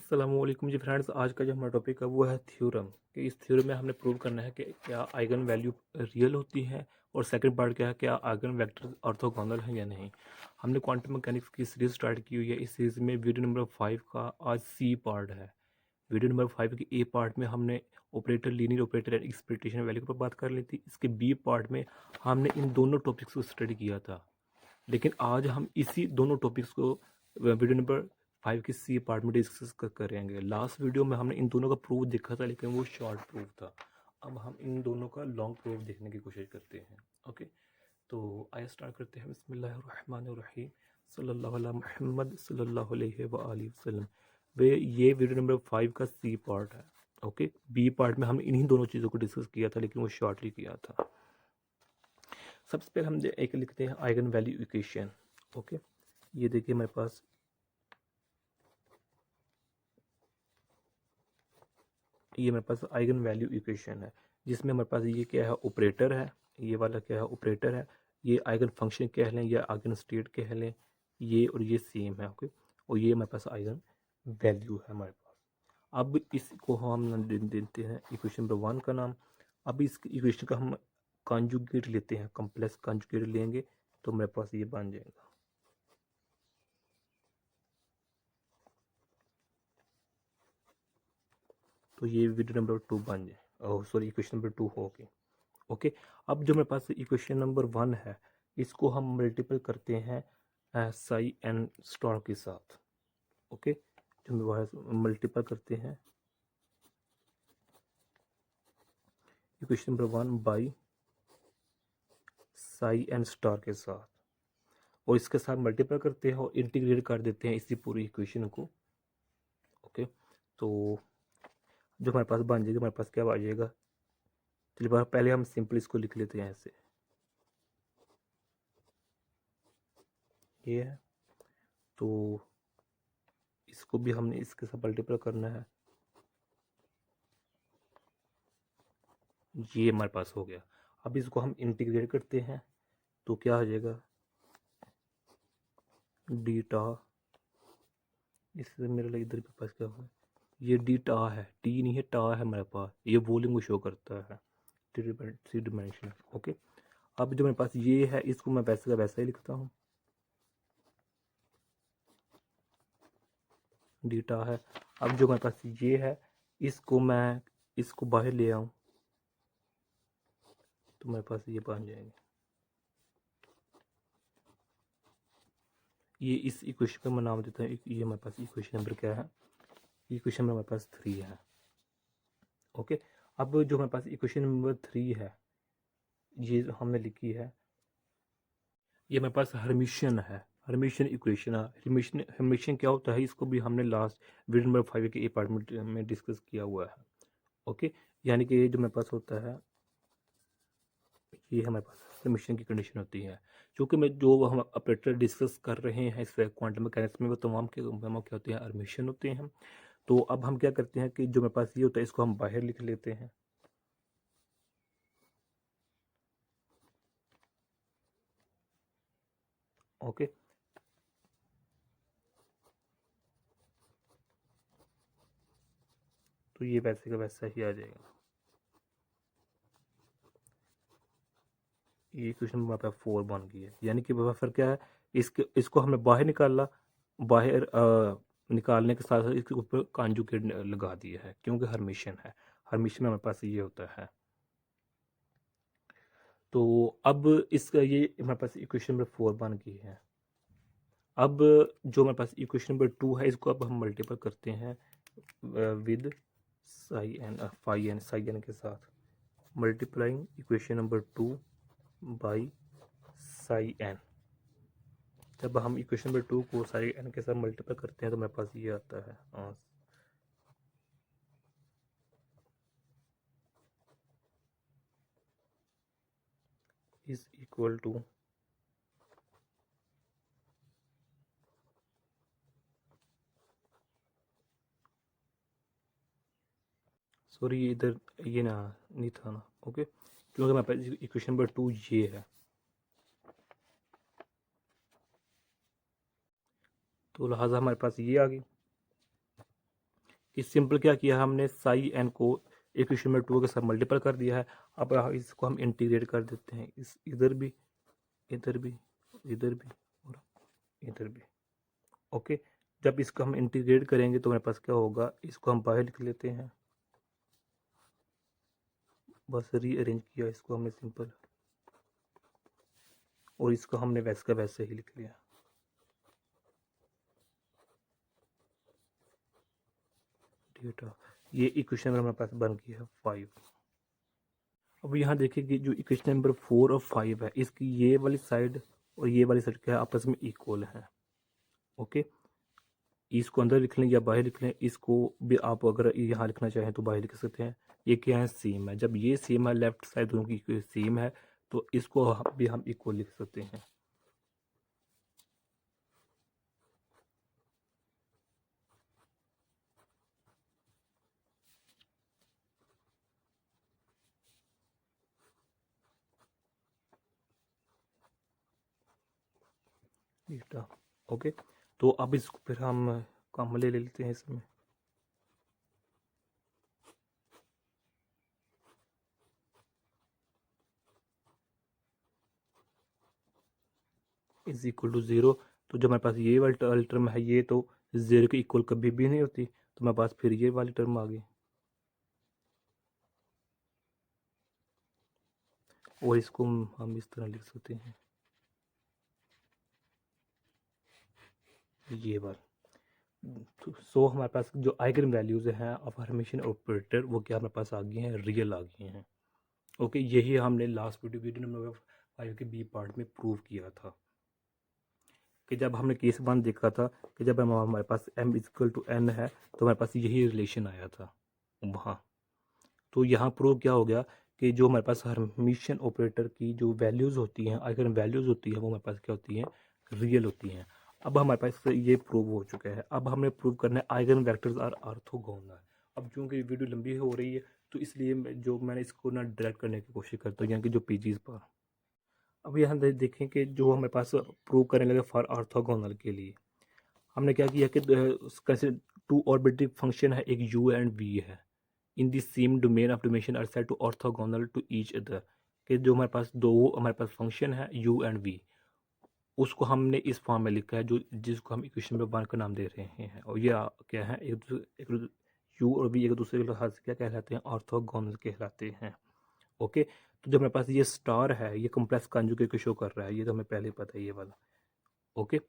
अस्सलामुअलैकुम जी फ्रेंड्स। आज का जो हमारा टॉपिक है वो है थ्योरम कि इस थ्योरम में हमने प्रूव करना है कि क्या आइगन वैल्यू रियल होती है और सेकंड पार्ट क्या है, क्या आइगन वेक्टर ऑर्थोगोनल है या नहीं। हमने क्वांटम मैकेनिक्स की सीरीज स्टार्ट की हुई है। इस सीरीज में वीडियो नंबर 5 का आज सी पार्ट है। वीडियो नंबर 5 के ए पार्ट में हमने operator, linear operator and expectation value पर बात कर ली थी। इसके बी पार्ट में हमने इन दोनों टॉपिक्स को स्टडी किया था, लेकिन आज हम इसी दोनों टॉपिक्स को वीडियो नंबर 5 के सी पार्ट में डिस्कस करेंगे। लास्ट वीडियो में हमने इन दोनों का प्रूफ देखा था, लेकिन वो शॉर्ट प्रूफ था। अब हम इन दोनों का लॉन्ग प्रूफ देखने की कोशिश करते हैं। ओके, तो आइए स्टार्ट करते हैं। बिस्मिल्लाहिर्रहमानिर्रहीम, सल्लल्लाहु अला मुहम्मद सल्लल्लाहु अलैहि व आलिहि वसल्लम। वे ये वीडियो नंबर 5 का सी पार्ट है। ओके, बी पार्ट में हमने इन्हीं दोनों चीज़ों को डिस्कस किया था, लेकिन वो शॉर्टली किया था। सबसे पहले हम एक लिखते हैं आइगन वैल्यू इक्वेशन। ओके, ये देखिए मेरे पास आइगन वैल्यू इक्वेशन है, जिसमें हमारे पास ये क्या है, ऑपरेटर है। ये वाला क्या है, ऑपरेटर है। ये आइगन फंक्शन कह लें या आइगन स्टेट कह लें, ये और ये सेम है। ओके, और ये हमारे पास आइगन वैल्यू है हमारे पास। अब इसको हम देते हैं इक्वेशन नंबर 1 का नाम। अब इस इक्वेशन का हम कॉन्जुगेट लेते हैं, कॉम्प्लेक्स कॉन्जुगेट लेंगे तो मेरे पास ये बन जाएगा। तो ये वीडियो नंबर 2 बन जाए, सॉरी इक्वेशन नंबर 2 होगी। ओके, अब जो मेरे पास इक्वेशन नंबर 1 है, इसको हम मल्टीपल करते हैं साई एन स्टार के साथ। ओके, जो मेरे पास मल्टीपल करते हैं equation number 1 by psi n star के साथ, और इसके साथ मल्टीपल करते हैं और इंटीग्रेट कर देते हैं इसी पूरी इक्वेशन को। ओके, तो जो हमारे पास बन जाएगा, हमारे पास क्या आ जाएगा, चलिए पहले हम सिंपल इसको लिख लेते हैं ऐसे। ये है, तो इसको भी हमने इसके साथ मल्टीपल करना है। ये हमारे पास हो गया। अब इसको हम इंटीग्रेट करते हैं तो क्या आ जाएगा, डीटा, इससे मेरे लिए इधर के पास क्या होगा, ये डी टा है, टी नहीं है, टा है मेरे पास। ये वॉल्यूम को शो करता है, थ्री डिमेंशनल। ओके, अब जो मेरे पास ये है, इसको मैं वैसे का वैसा ही लिखता हूँ, डीटा है। अब जो मेरे पास ये है, इसको मैं इसको बाहर ले आऊँ तो मेरे पास ये बन जाएंगे। ये इस इक्वेशन का मैं नाम देता हूँ, ये मेरे पास इक्वेशन नंबर क्या है, इक्वेशन नंबर मेरे पास 3 है। ओके, अब जो मेरे पास इक्वेशन नंबर 3 है, ये हमने लिखी है, ये मेरे पास हर्मिशियन है, हर्मिशियन इक्वेशन है। हर्मिशियन क्या होता है, इसको भी हमने लास्ट वीडियो नंबर 5 के अपार्टमेंट में डिस्कस किया हुआ है। ओके, यानी कि जो मेरे पास होता है, ये हमारे पास हर्मिशियन की कंडीशन होती है। क्योंकि मैं जो हम ऑपरेटर डिस्कस कर रहे हैं इस क्वांटम मैकेनिक्स में, वो तमाम के क्या होते हैं, हर्मिशियन होते हैं। तो अब हम क्या करते हैं कि जो मेरे पास ये होता है, इसको हम बाहर लिख लेते हैं। ओके, तो ये वैसे का वैसा ही आ जाएगा। ये क्वेश्चन हमारे पास 4 बन गई है, यानी कि फिर क्या है, इसको हमने बाहर निकाला, बाहर निकालने के साथ साथ इसके ऊपर कॉन्जुगेट लगा दिया है, क्योंकि हर्मिशियन है। हर्मिशियन में हमारे पास ये होता है। तो अब इसका ये हमारे पास इक्वेशन नंबर 4 बन गई है। अब जो हमारे पास इक्वेशन नंबर 2 है, इसको अब हम मल्टीपल करते हैं विद साई एन के साथ, multiplying equation number 2 by psi n. जब हम इक्वेशन नंबर 2 को साई एन के साथ मल्टीपल करते हैं तो मेरे पास ये आता है, इज इक्वल टू सॉरी, इधर ये ना नहीं था ना। ओके, क्योंकि मेरे पास इक्वेशन नंबर 2 ये है, तो लिहाजा हमारे पास ये आ गई। इस सिंपल क्या किया हमने, साई एन को इक्वेशन नंबर 2 के साथ मल्टीपल कर दिया है। अब इसको हम इंटीग्रेट कर देते हैं, इस इधर भी, इधर भी, इधर भी और इधर भी। ओके, जब इसको हम इंटीग्रेट करेंगे तो हमारे पास क्या होगा, इसको हम बाहर लिख लेते हैं, बस रीअरेंज किया इसको हमने सिंपल, और इसको हमने वैसे का वैसे ही लिख लिया। डेटा, ये इक्वेशन हमारे पास बन गई है 5। अब यहाँ देखिए कि जो इक्वेशन नंबर 4 और 5 है, इसकी ये वाली साइड और ये वाली साइड क्या है, आपस में इक्वल है। ओके, इसको अंदर लिख लें या बाहर लिख लें, इसको भी आप अगर यहाँ लिखना चाहें तो बाहर लिख सकते हैं। ये क्या है, सेम है। जब ये सेम है, लेफ्ट साइड दोनों की सेम है, तो इसको भी हम इक्वल लिख सकते हैं। डेटा, ओके, तो अब इसको फिर हम काम ले लेते हैं इसमें। इज इक्वल टू 0, तो जब हमारे पास ये वाली टर्म है, ये तो 0 के इक्वल कभी भी नहीं होती, तो हमारे पास फिर ये वाली टर्म आ गई, और इसको हम इस तरह लिख सकते हैं, ये वाला। तो सो हमारे पास जो आइगन वैल्यूज़ हैं ऑफ हर्मिशियन ऑपरेटर, वो क्या हमारे पास आ गई हैं, रियल आ गई हैं। ओके, यही हमने लास्ट वीडियो नंबर 5 के बी पार्ट में प्रूव किया था, कि जब हमने केस 1 देखा था कि जब हमारे पास m इक्वल टू n है, तो हमारे पास यही रिलेशन आया था वहाँ। तो यहाँ प्रूव क्या हो गया कि जो हमारे पास हर्मिशियन ऑपरेटर की जो वैल्यूज़ होती हैं, आइगन वैल्यूज़ होती हैं, वो हमारे पास क्या होती हैं, रियल होती हैं। अब हमारे पास ये प्रूव हो चुका है। अब हमें प्रूव करना है आइगन वेक्टर्स आर ऑर्थोगोनल। अब चूँकि वीडियो लंबी हो रही है, तो इसलिए मैंने इसको ना डायरेक्ट करने की कोशिश करता हूँ, यानी कि जो पेजेस पर। अब यहाँ देखें कि जो हमारे पास प्रूव करने लगे फॉर ऑर्थोगोनल के लिए, हमने क्या किया कि कैसे टू ऑर्बिटरी फंक्शन है, एक u एंड v है, in the same domain of dimension are set to orthogonal to each other, कि जो हमारे पास दो हमारे पास फंक्शन है u एंड v, उसको हमने इस फॉर्म में लिखा है, जो जिसको हम इक्वेशन में 1 का नाम दे रहे हैं। और ये क्या है, एक u और v एक दूसरे के लिहाज से क्या कहलाते हैं, ऑर्थोगोनल कहलाते हैं। ओके, तो जो हमारे पास ये स्टार है, ये कॉम्प्लेक्स कॉन्जुगेट को शो कर रहा है, ये तो हमें पहले पता है ये वाला। ओके,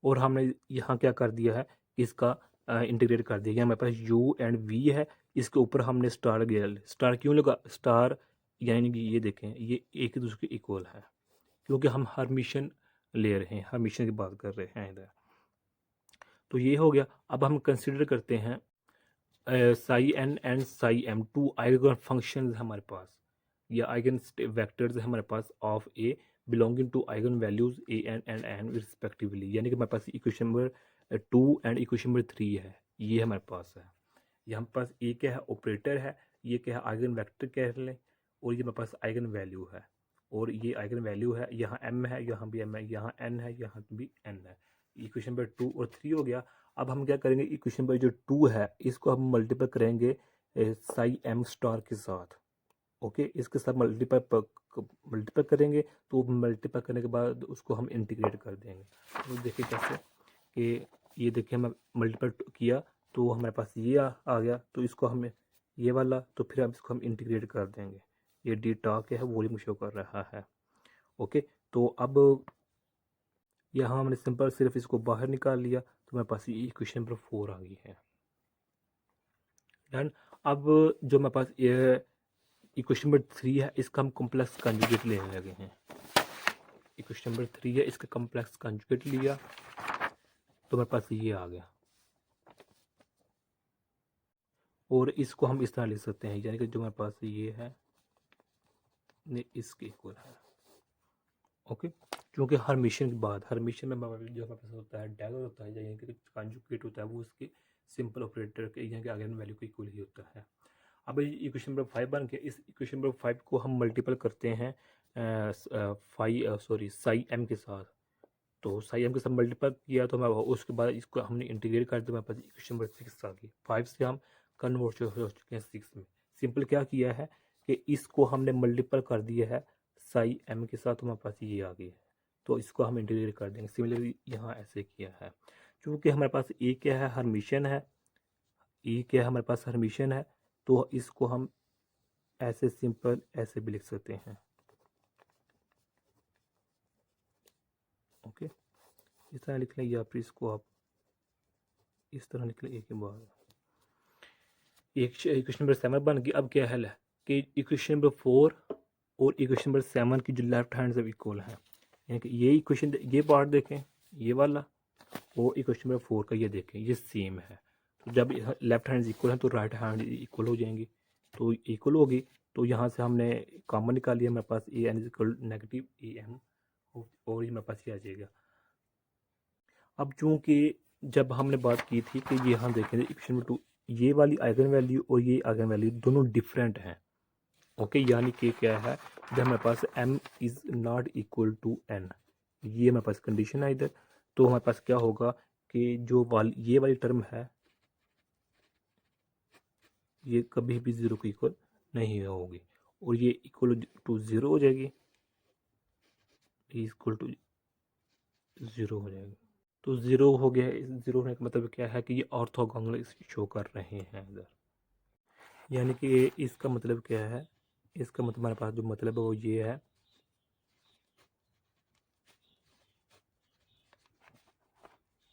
और हमने यहाँ क्या कर दिया है, इसका इंटीग्रेट कर दिया। हमारे पास u एंड v है, इसके ऊपर हमने स्टार गया। स्टार क्यों लगा, स्टार यानी कि ये देखें, ये एक दूसरे के इक्वल है, क्योंकि हम हर्मिशियन ले रहे हैं, हर्मिशियन की बात कर रहे हैं इधर। तो ये हो गया। अब हम कंसिडर करते हैं psi N and psi M, two eigen functions हमारे पास, या आइगन वेक्टर्स हमारे पास of A belonging to eigen values A and N respectively, यानी कि हमारे पास equation number 2 and equation number 3 है, ये हमारे पास है। ये हमारे पास ए क्या है, ऑपरेटर है, ये क्या है, आइगन वेक्टर कह लें, और ये हमारे पास आइगन वैल्यू है, और ये आइगन वैल्यू है, यहाँ m है, यहाँ भी m है, यहाँ n है, यहाँ भी n है। इक्वेशन नंबर 2 और 3 हो गया। अब हम क्या करेंगे, इक्वेशन नंबर जो 2 है, इसको हम मल्टीप्लाई करेंगे साई एम स्टार के साथ। ओके, इसके साथ मल्टीप्लाई करेंगे, तो मल्टीप्लाई करने के बाद उसको हम इंटीग्रेट कर देंगे। तो देखिए कैसे, कि ये देखिए मैं मल्टीप्लाई किया, तो हमारे पास ये आ गया, तो इसको हमें ये वाला, तो फिर अब इसको हम इंटीग्रेट कर देंगे। ये डी टॉक है, वॉल्यूम शो कर रहा है। ओके, तो अब यहाँ हमने सिंपल सिर्फ इसको बाहर निकाल लिया, तो मेरे पास ये इक्वेशन नंबर 4 आ गई है। डन। अब जो मेरे पास ये इक्वेशन नंबर 3 है, इसका हम कॉम्प्लेक्स कंजुगेट लेने लगे हैं। इक्वेशन नंबर 3 है, इसका कॉम्प्लेक्स कंजुगेट लिया, तो मेरे पास ये आ गया, और इसको हम इस तरह लिख सकते हैं, यानी कि जो मेरे पास ये है इसके इक्वल है। ओके, क्योंकि हर मिशन के बाद, हर मिशन में जो हमारे पास होता है डैगर होता है, यानी कि कंजुगेट होता है, वो उसके सिंपल ऑपरेटर के यानी कि आइगन वैल्यू के इक्वल ही होता है। अब इक्वेशन नंबर 5 बन के, इस इक्वेशन नंबर 5 को हम मल्टीपल करते हैं साई एम के साथ, तो साई एम के साथ मल्टीप्लाई किया तो हमारे उसके बाद इसको हमने इंटीग्रेट कर दिया, हमारे पास इक्वेशन नंबर 6 आ गई। 5 से हम कन्वर्ट हो चुके हैं 6 में। सिंपल क्या किया है कि इसको हमने मल्टीपल कर दिया है साई एम के साथ, हमारे पास ये आ गई है, तो इसको हम इंटीग्रेट कर देंगे। सिमिलरली यहाँ ऐसे किया है, क्योंकि हमारे पास ए क्या है, हर्मिशन है, ए क्या है हमारे पास हर्मिशन है, तो इसको हम ऐसे सिंपल ऐसे भी लिख सकते हैं। ओके, इस तरह लिख लें, या फिर इसको आप इस तरह लिख लें। ए के बाद इक्वेशन नंबर 7 बन गई। अब क्या हल है कि इक्वेशन नंबर 4 और इक्वेशन नंबर 7 की जो लेफ्ट हैंड से इक्वल है, यानी कि ये इक्वेशन, ये पार्ट देखें ये वाला, और इक्वेशन नंबर 4 का ये देखें, ये सेम है। तो जब लेफ्ट हैंड इक्वल है तो राइट हैंड इक्वल हो जाएंगी, तो इक्वल होगी, तो यहाँ से हमने कॉमन निकाल लिया, मेरे पास A N is equal negative A M, और ये मेरे पास ये आ जाएगा। अब चूँकि जब हमने बात की थी कि ये हम देखें इक्वेशन नंबर 2, ये वाली आइगन वैल्यू और ये आइगन वैल्यू दोनों डिफरेंट हैं। ओके, यानी कि क्या है, जब हमारे पास m is not equal to n, ये हमारे पास कंडीशन है इधर, तो हमारे पास क्या होगा कि जो ये वाली टर्म है ये कभी भी 0 को इक्वल नहीं होगी, और ये इक्वल टू 0 हो जाएगी, इक्वल टू 0 हो जाएगी। तो 0 हो गया, 0 होने का मतलब क्या है कि ये ऑर्थोगोनल शो कर रहे हैं इधर, यानी कि इसका मतलब क्या है, इसका मतलब हमारे पास जो मतलब है वो ये है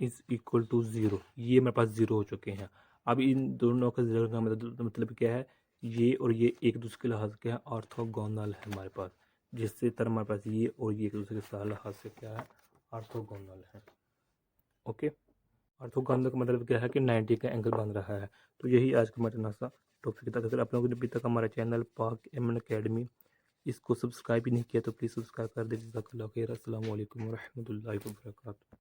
इज इक्वल टू 0, ये मेरे पास 0 हो चुके हैं। अब इन दोनों का 0 का मतलब क्या है, ये और ये एक दूसरे के लिहाज क्या है, ऑर्थोगोनल है हमारे पास, जिससे तरह हमारे पास ये और ये एक दूसरे के लिहाज से क्या है, ऑर्थोगोनल है। ओके, ऑर्थोगोनल का मतलब क्या है कि 90 का एंगल बन रहा है। तो यही आज का हमारा नासा टॉपिक था। अगर आप लोगों ने अभी तक हमारा चैनल पाक एमन अकेडमी इसको सब्सक्राइब भी नहीं किया तो प्लीज़ सब्सक्राइब कर दीजिए। जज़ाकल्लाह खैर। अस्सलाम वालेकुम व रहमतुल्लाहि व बरकातुहू।